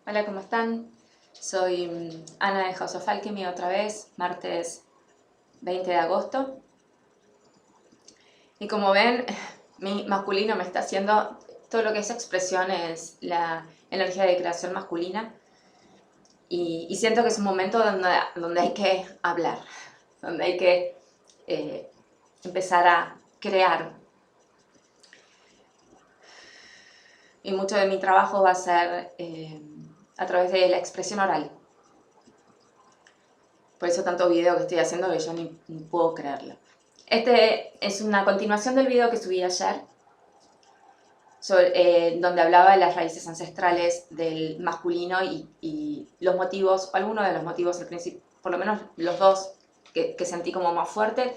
Hola, ¿cómo están? Soy Ana de House of Alchemy otra vez, martes 20 de agosto. Y como ven, mi masculino me está haciendo todo lo que es expresión, es la energía de creación masculina. Y siento que es un momento donde hay que hablar, donde hay que empezar a crear. Y mucho de mi trabajo va a ser a través de la expresión oral. Por eso tanto video que estoy haciendo que yo ni puedo creerlo. Este es una continuación del video que subí ayer, donde hablaba de las raíces ancestrales del masculino y los motivos, algunos de los motivos al principio, por lo menos los dos que sentí como más fuertes,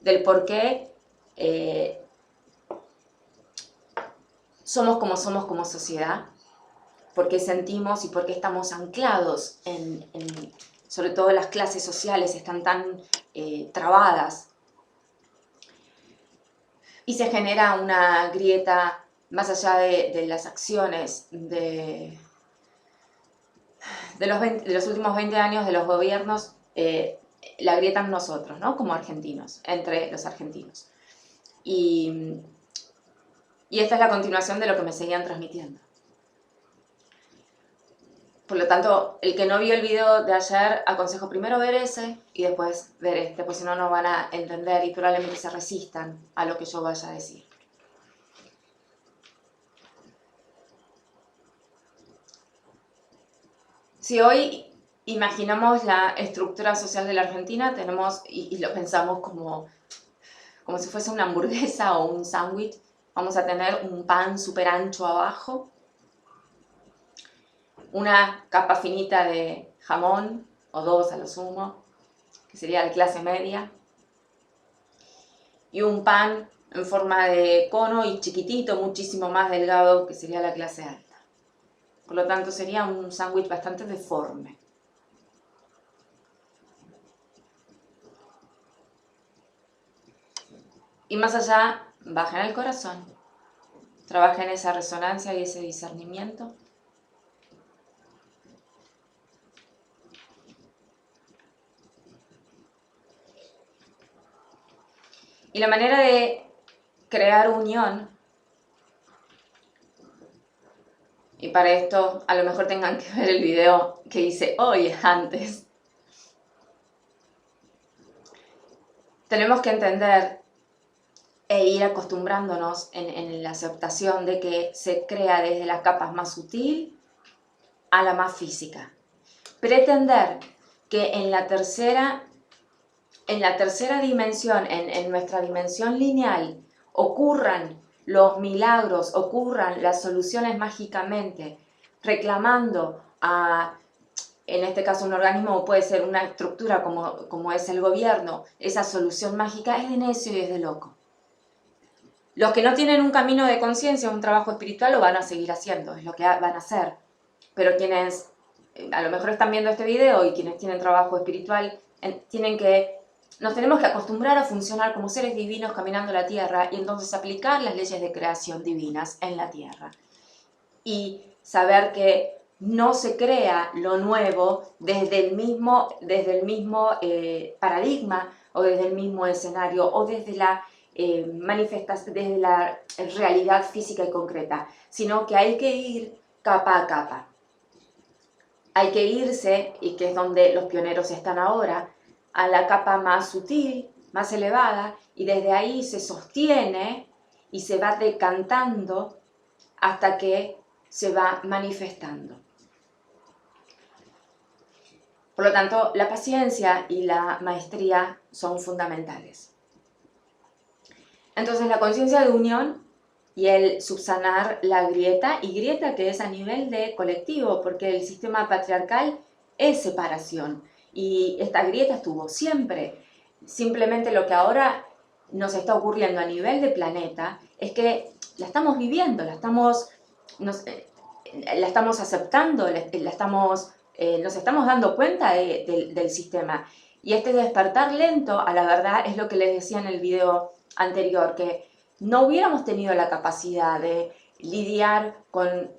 del por qué somos como sociedad, por qué sentimos y por qué estamos anclados sobre todo las clases sociales están tan trabadas. Y se genera una grieta más allá de las acciones de los últimos 20 años de los gobiernos, la grieta en nosotros, ¿no? Como argentinos, entre los argentinos. Y esta es la continuación de lo que me seguían transmitiendo. Por lo tanto, el que no vio el video de ayer, aconsejo primero ver ese y después ver este, pues si no, no van a entender y probablemente se resistan a lo que yo vaya a decir. Si hoy imaginamos la estructura social de la Argentina, tenemos, y lo pensamos como si fuese una hamburguesa o un sándwich, vamos a tener un pan súper ancho abajo, una capa finita de jamón, o dos a lo sumo, que sería de clase media, y un pan en forma de cono y chiquitito, muchísimo más delgado, que sería la clase alta. Por lo tanto, sería un sándwich bastante deforme. Y más allá, bajen el corazón, trabajen esa resonancia y ese discernimiento. Y la manera de crear unión, y para esto a lo mejor tengan que ver el video que hice hoy antes, tenemos que entender e ir acostumbrándonos en la aceptación de que se crea desde las capas más sutil a la más física. Pretender que en la tercera dimensión, en nuestra dimensión lineal, ocurran los milagros, ocurran las soluciones mágicamente, reclamando a, en este caso un organismo, puede ser una estructura como es el gobierno, esa solución mágica, es de necio y es de loco. Los que no tienen un camino de conciencia, un trabajo espiritual, lo van a seguir haciendo, es lo que van a hacer. Pero quienes a lo mejor están viendo este video y quienes tienen trabajo espiritual, nos tenemos que acostumbrar a funcionar como seres divinos caminando la tierra y entonces aplicar las leyes de creación divinas en la tierra. Y saber que no se crea lo nuevo desde el mismo paradigma o desde el mismo escenario o desde la desde la realidad física y concreta, sino que hay que ir capa a capa. Hay que irse, y que es donde los pioneros están ahora, a la capa más sutil, más elevada, y desde ahí se sostiene y se va decantando hasta que se va manifestando. Por lo tanto, la paciencia y la maestría son fundamentales. Entonces, la conciencia de unión y el subsanar la grieta, y grieta que es a nivel de colectivo, porque el sistema patriarcal es separación, y esta grieta estuvo siempre. Simplemente lo que ahora nos está ocurriendo a nivel de planeta es que la estamos viviendo, la estamos aceptando, nos estamos dando cuenta del sistema. Y este despertar lento a la verdad es lo que les decía en el video anterior, que no hubiéramos tenido la capacidad de lidiar con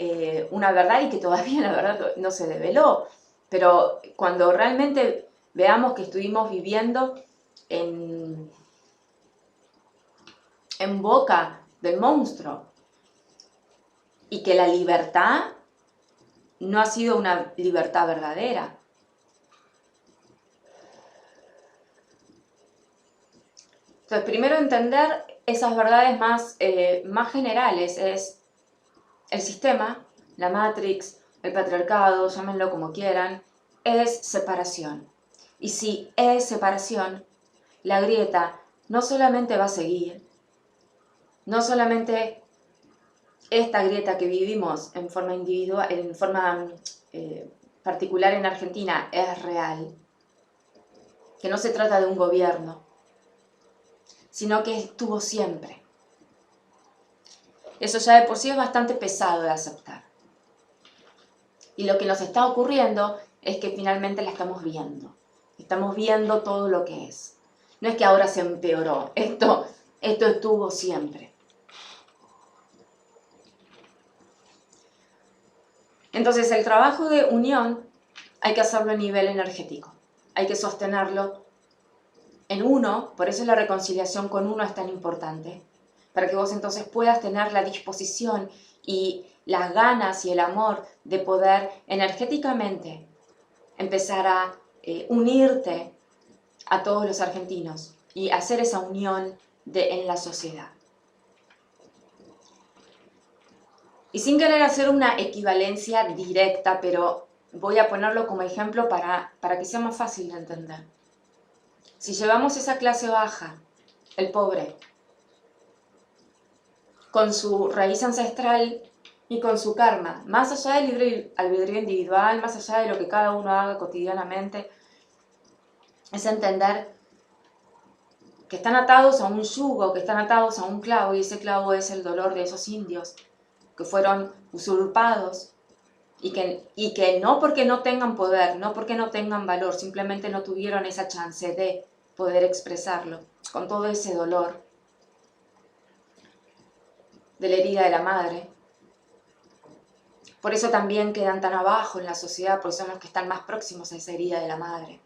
una verdad y que todavía la verdad no se develó. Pero cuando realmente veamos que estuvimos viviendo en boca del monstruo y que la libertad no ha sido una libertad verdadera. Entonces, primero entender esas verdades más generales es el sistema, la Matrix, el patriarcado, llámenlo como quieran, es separación. Y si es separación, la grieta no solamente va a seguir, no solamente esta grieta que vivimos en forma individual, en forma particular en Argentina es real, que no se trata de un gobierno, sino que estuvo siempre. Eso ya de por sí es bastante pesado de aceptar. Y lo que nos está ocurriendo es que finalmente la estamos viendo. Estamos viendo todo lo que es. No es que ahora se empeoró, esto estuvo siempre. Entonces el trabajo de unión hay que hacerlo a nivel energético. Hay que sostenerlo en uno, por eso la reconciliación con uno es tan importante. Para que vos entonces puedas tener la disposición y las ganas y el amor de poder energéticamente empezar a unirte a todos los argentinos y hacer esa unión en la sociedad. Y sin querer hacer una equivalencia directa, pero voy a ponerlo como ejemplo para que sea más fácil de entender. Si llevamos esa clase baja, el pobre, con su raíz ancestral y con su karma, más allá del libre albedrío individual, más allá de lo que cada uno haga cotidianamente, es entender que están atados a un yugo, que están atados a un clavo, y ese clavo es el dolor de esos indios que fueron usurpados y que no porque no tengan poder, no porque no tengan valor, simplemente no tuvieron esa chance de poder expresarlo con todo ese dolor de la herida de la madre. Por eso también quedan tan abajo en la sociedad, porque son los que están más próximos a esa herida de la madre,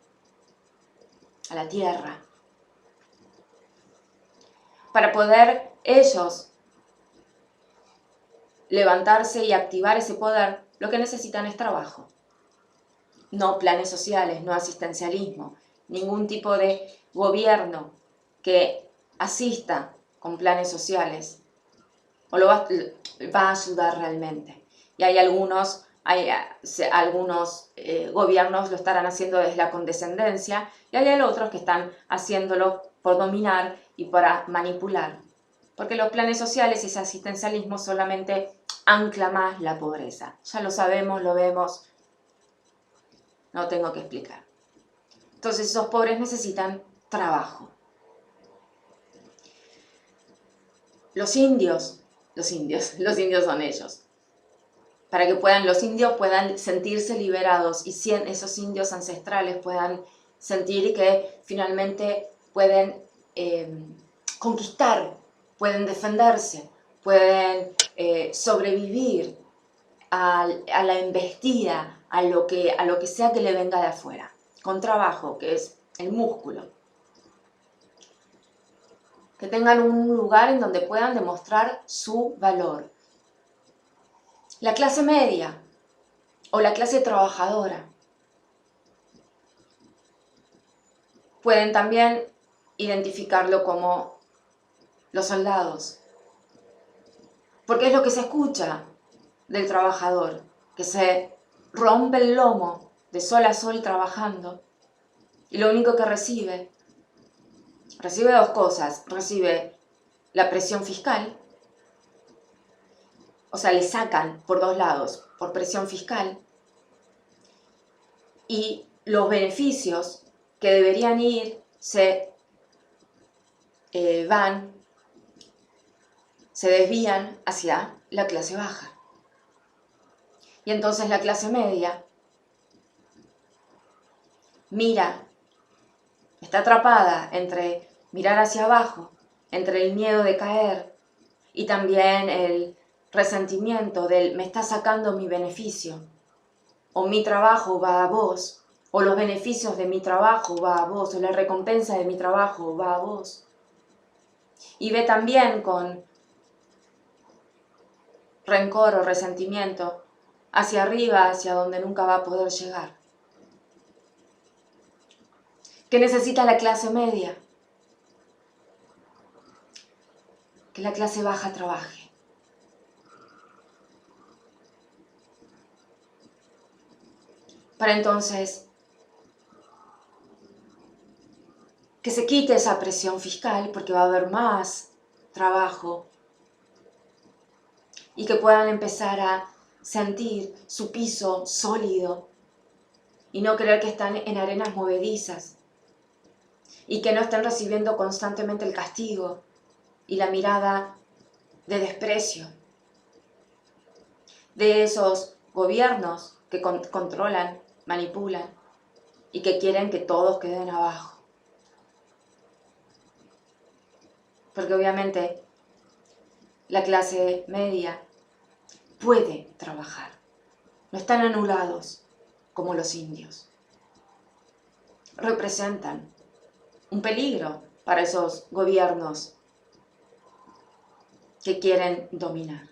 a la tierra. Para poder ellos levantarse y activar ese poder, lo que necesitan es trabajo. No planes sociales, no asistencialismo, ningún tipo de gobierno que asista con planes sociales o lo va a ayudar realmente. Y hay algunos gobiernos lo estarán haciendo desde la condescendencia y hay otros que están haciéndolo por dominar y para manipular. Porque los planes sociales y ese asistencialismo solamente ancla más la pobreza. Ya lo sabemos, lo vemos, no tengo que explicar. Entonces esos pobres necesitan trabajo. Los indios son ellos. Para que los indios puedan sentirse liberados y esos indios ancestrales puedan sentir que finalmente pueden conquistar, pueden defenderse, pueden sobrevivir a la embestida, a lo que sea que le venga de afuera, con trabajo, que es el músculo. Que tengan un lugar en donde puedan demostrar su valor. La clase media o la clase trabajadora pueden también identificarlo como los soldados, porque es lo que se escucha del trabajador, que se rompe el lomo de sol a sol trabajando y lo único que recibe dos cosas. Recibe la presión fiscal, o sea, le sacan por dos lados, por presión fiscal, y los beneficios que deberían ir se desvían hacia la clase baja. Y entonces la clase media está atrapada entre mirar hacia abajo, entre el miedo de caer y también el resentimiento del me está sacando mi beneficio, o mi trabajo va a vos, o los beneficios de mi trabajo va a vos, o la recompensa de mi trabajo va a vos. Y ve también con rencor o resentimiento hacia arriba, hacia donde nunca va a poder llegar. ¿Qué necesita la clase media? Que la clase baja trabaje. Para entonces que se quite esa presión fiscal, porque va a haber más trabajo, y que puedan empezar a sentir su piso sólido y no creer que están en arenas movedizas, y que no estén recibiendo constantemente el castigo y la mirada de desprecio de esos gobiernos que controlan, manipulan y que quieren que todos queden abajo. Porque obviamente la clase media puede trabajar, no están anulados como los indios. Representan un peligro para esos gobiernos que quieren dominar.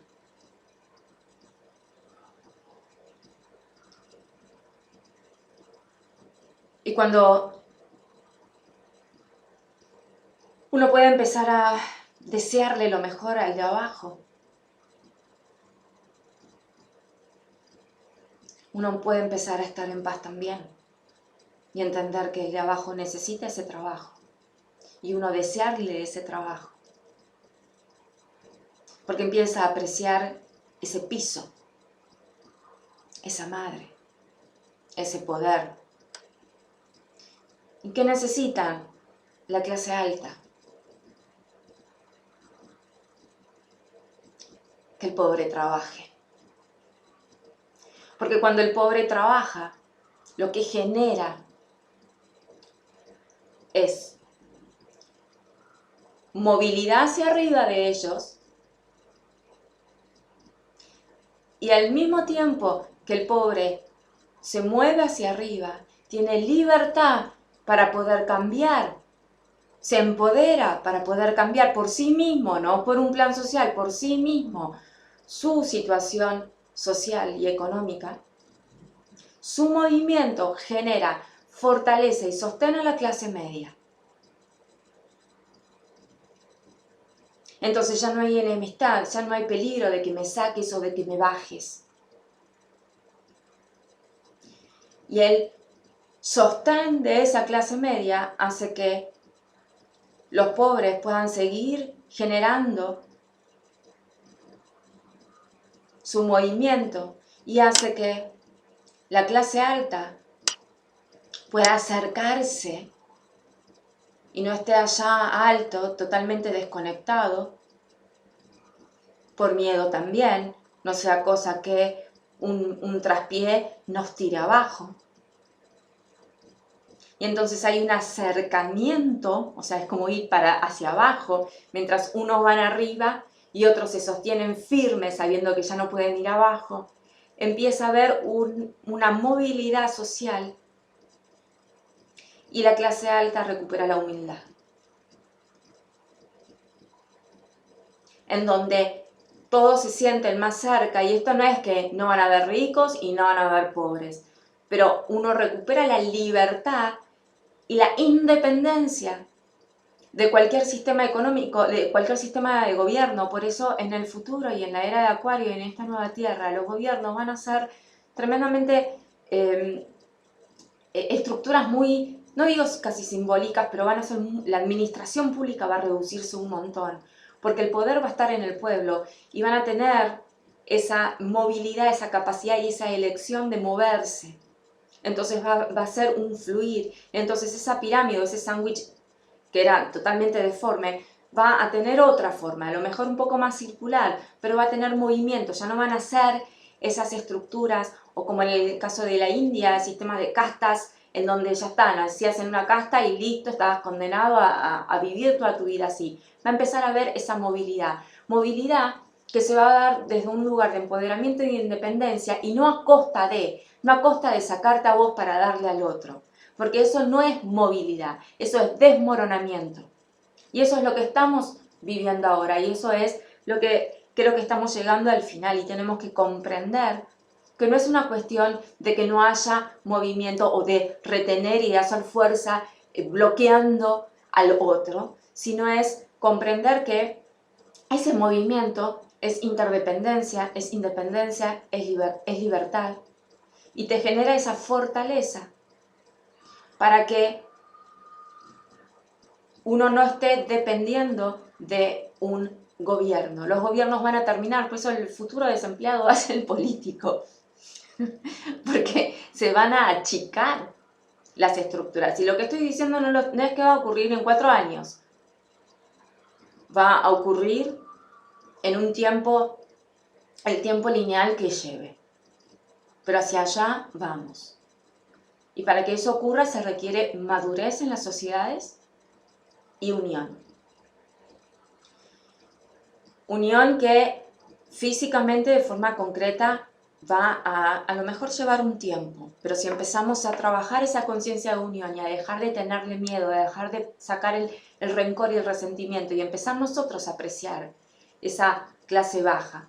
Y cuando uno puede empezar a desearle lo mejor al de abajo, uno puede empezar a estar en paz también y entender que el de abajo necesita ese trabajo y uno desearle ese trabajo, porque empieza a apreciar ese piso, esa madre, ese poder. ¿Y qué necesitan la clase alta? Que el pobre trabaje. Porque cuando el pobre trabaja, lo que genera es movilidad hacia arriba de ellos, y al mismo tiempo que el pobre se mueve hacia arriba, tiene libertad para poder cambiar, se empodera para poder cambiar por sí mismo, no por un plan social, por sí mismo, su situación social y económica. Su movimiento genera, fortalece y sostiene a la clase media. Entonces ya no hay enemistad, ya no hay peligro de que me saques o de que me bajes. Y el sostén de esa clase media hace que los pobres puedan seguir generando su movimiento y hace que la clase alta pueda acercarse y no esté allá alto, totalmente desconectado, por miedo también, no sea cosa que un traspié nos tire abajo. Y entonces hay un acercamiento, o sea, es como ir hacia abajo, mientras unos van arriba y otros se sostienen firmes sabiendo que ya no pueden ir abajo. Empieza a haber una movilidad social y la clase alta recupera la humildad. En donde todos se sienten más cerca, y esto no es que no van a haber ricos y no van a haber pobres, pero uno recupera la libertad y la independencia de cualquier sistema económico, de cualquier sistema de gobierno. Por eso en el futuro y en la era de Acuario y en esta nueva Tierra, los gobiernos van a ser tremendamente estructuras muy, no digo casi simbólicas, pero van a ser, la administración pública va a reducirse un montón, porque el poder va a estar en el pueblo y van a tener esa movilidad, esa capacidad y esa elección de moverse. Entonces va a ser un fluir. Entonces esa pirámide, ese sándwich que era totalmente deforme, va a tener otra forma, a lo mejor un poco más circular, pero va a tener movimiento. Ya no van a ser esas estructuras, o como en el caso de la India, sistemas de castas, en donde ya están, hacías en una casta y listo, estabas condenado a vivir toda tu vida así. Va a empezar a haber esa movilidad que se va a dar desde un lugar de empoderamiento y de independencia y no a costa de sacarte a vos para darle al otro. Porque eso no es movilidad, eso es desmoronamiento. Y eso es lo que estamos viviendo ahora y eso es lo que creo que estamos llegando al final y tenemos que comprender que no es una cuestión de que no haya movimiento o de retener y de hacer fuerza bloqueando al otro, sino es comprender que ese movimiento es interdependencia, es independencia, es libertad y te genera esa fortaleza para que uno no esté dependiendo de un gobierno. Los gobiernos van a terminar, por eso el futuro desempleado va a ser el político, porque se van a achicar las estructuras. Y lo que estoy diciendo no es que va a ocurrir en 4 años, va a ocurrir en un tiempo, el tiempo lineal que lleve, pero hacia allá vamos. Y para que eso ocurra se requiere madurez en las sociedades y unión. Unión que físicamente de forma concreta va a lo mejor llevar un tiempo, pero si empezamos a trabajar esa conciencia de unión y a dejar de tenerle miedo, a dejar de sacar el rencor y el resentimiento y empezar nosotros a apreciar esa clase baja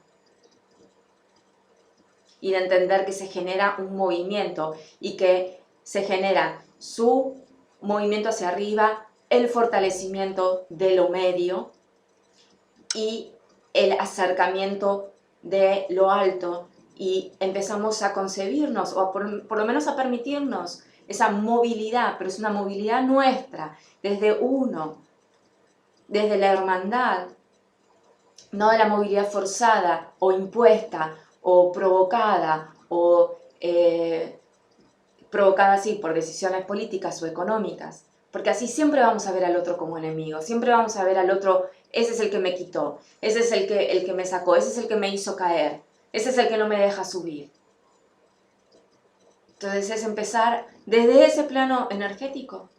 y de entender que se genera un movimiento y que se genera su movimiento hacia arriba, el fortalecimiento de lo medio y el acercamiento de lo alto y empezamos a concebirnos o por lo menos a permitirnos esa movilidad, pero es una movilidad nuestra, desde uno, desde la hermandad, no de la movilidad forzada o impuesta o provocada provocada así por decisiones políticas o económicas, porque así siempre vamos a ver al otro como enemigo, siempre vamos a ver al otro, ese es el que me quitó, ese es el que me sacó, ese es el que me hizo caer, ese es el que no me deja subir. Entonces es empezar desde ese plano energético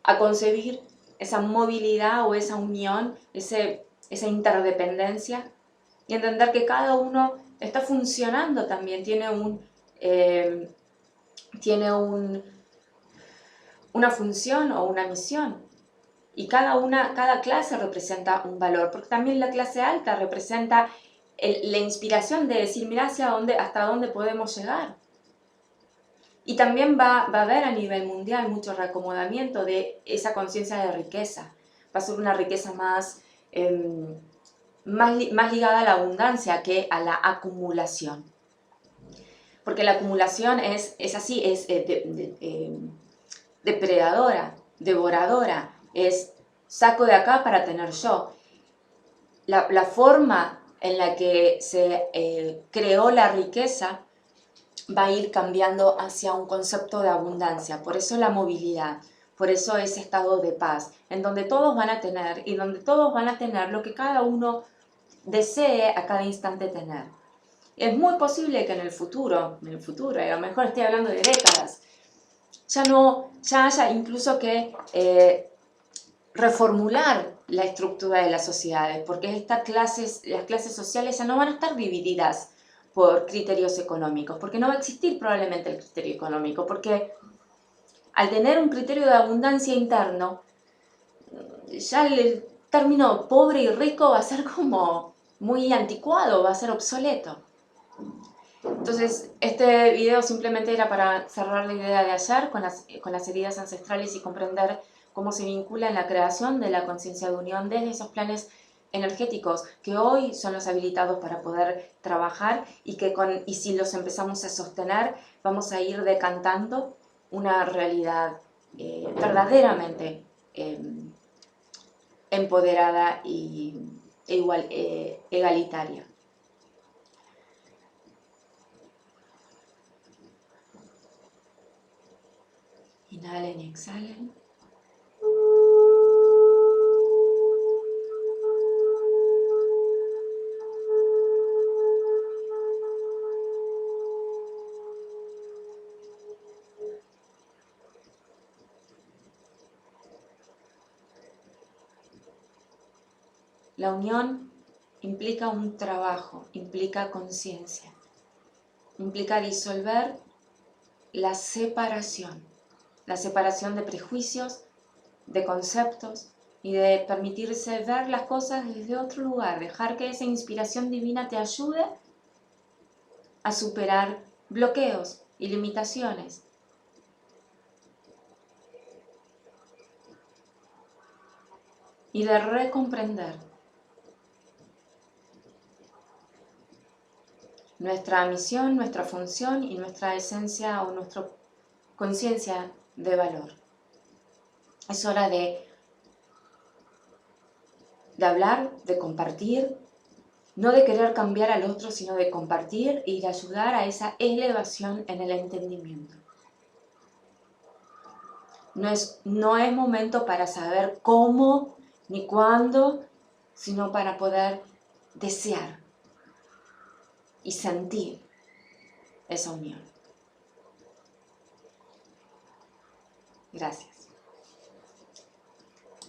a concebir esa movilidad o esa unión, esa interdependencia y entender que cada uno está funcionando también, tiene una función o una misión. Y cada clase representa un valor, porque también la clase alta representa la inspiración de decir, mira hasta dónde podemos llegar. Y también va a haber a nivel mundial mucho reacomodamiento de esa conciencia de riqueza. Va a ser una riqueza más ligada a la abundancia que a la acumulación. Porque la acumulación es así, es depredadora, devoradora, es saco de acá para tener yo. La forma en la que se creó la riqueza va a ir cambiando hacia un concepto de abundancia, por eso la movilidad, por eso ese estado de paz, en donde todos van a tener y donde todos van a tener lo que cada uno desee a cada instante tener. Es muy posible que en el futuro, y a lo mejor estoy hablando de décadas, ya haya incluso que reformular la estructura de las sociedades, porque las clases sociales ya no van a estar divididas por criterios económicos, porque no va a existir probablemente el criterio económico, porque al tener un criterio de abundancia interno, ya el término pobre y rico va a ser como muy anticuado, va a ser obsoleto. Entonces, este video simplemente era para cerrar la idea de ayer con las heridas ancestrales y comprender cómo se vincula en la creación de la conciencia de unión desde esos planes energéticos que hoy son los habilitados para poder trabajar y si los empezamos a sostener, vamos a ir decantando una realidad verdaderamente empoderada egalitaria. Inhalen y exhalen. La unión implica un trabajo, implica conciencia, implica disolver la separación de prejuicios, de conceptos y de permitirse ver las cosas desde otro lugar, dejar que esa inspiración divina te ayude a superar bloqueos y limitaciones. Y de recomprender nuestra misión, nuestra función y nuestra esencia o nuestra conciencia de valor. Es hora de hablar, de compartir, no de querer cambiar al otro, sino de compartir y de ayudar a esa elevación en el entendimiento. No es momento para saber cómo ni cuándo, sino para poder desear y sentir esa unión. Gracias.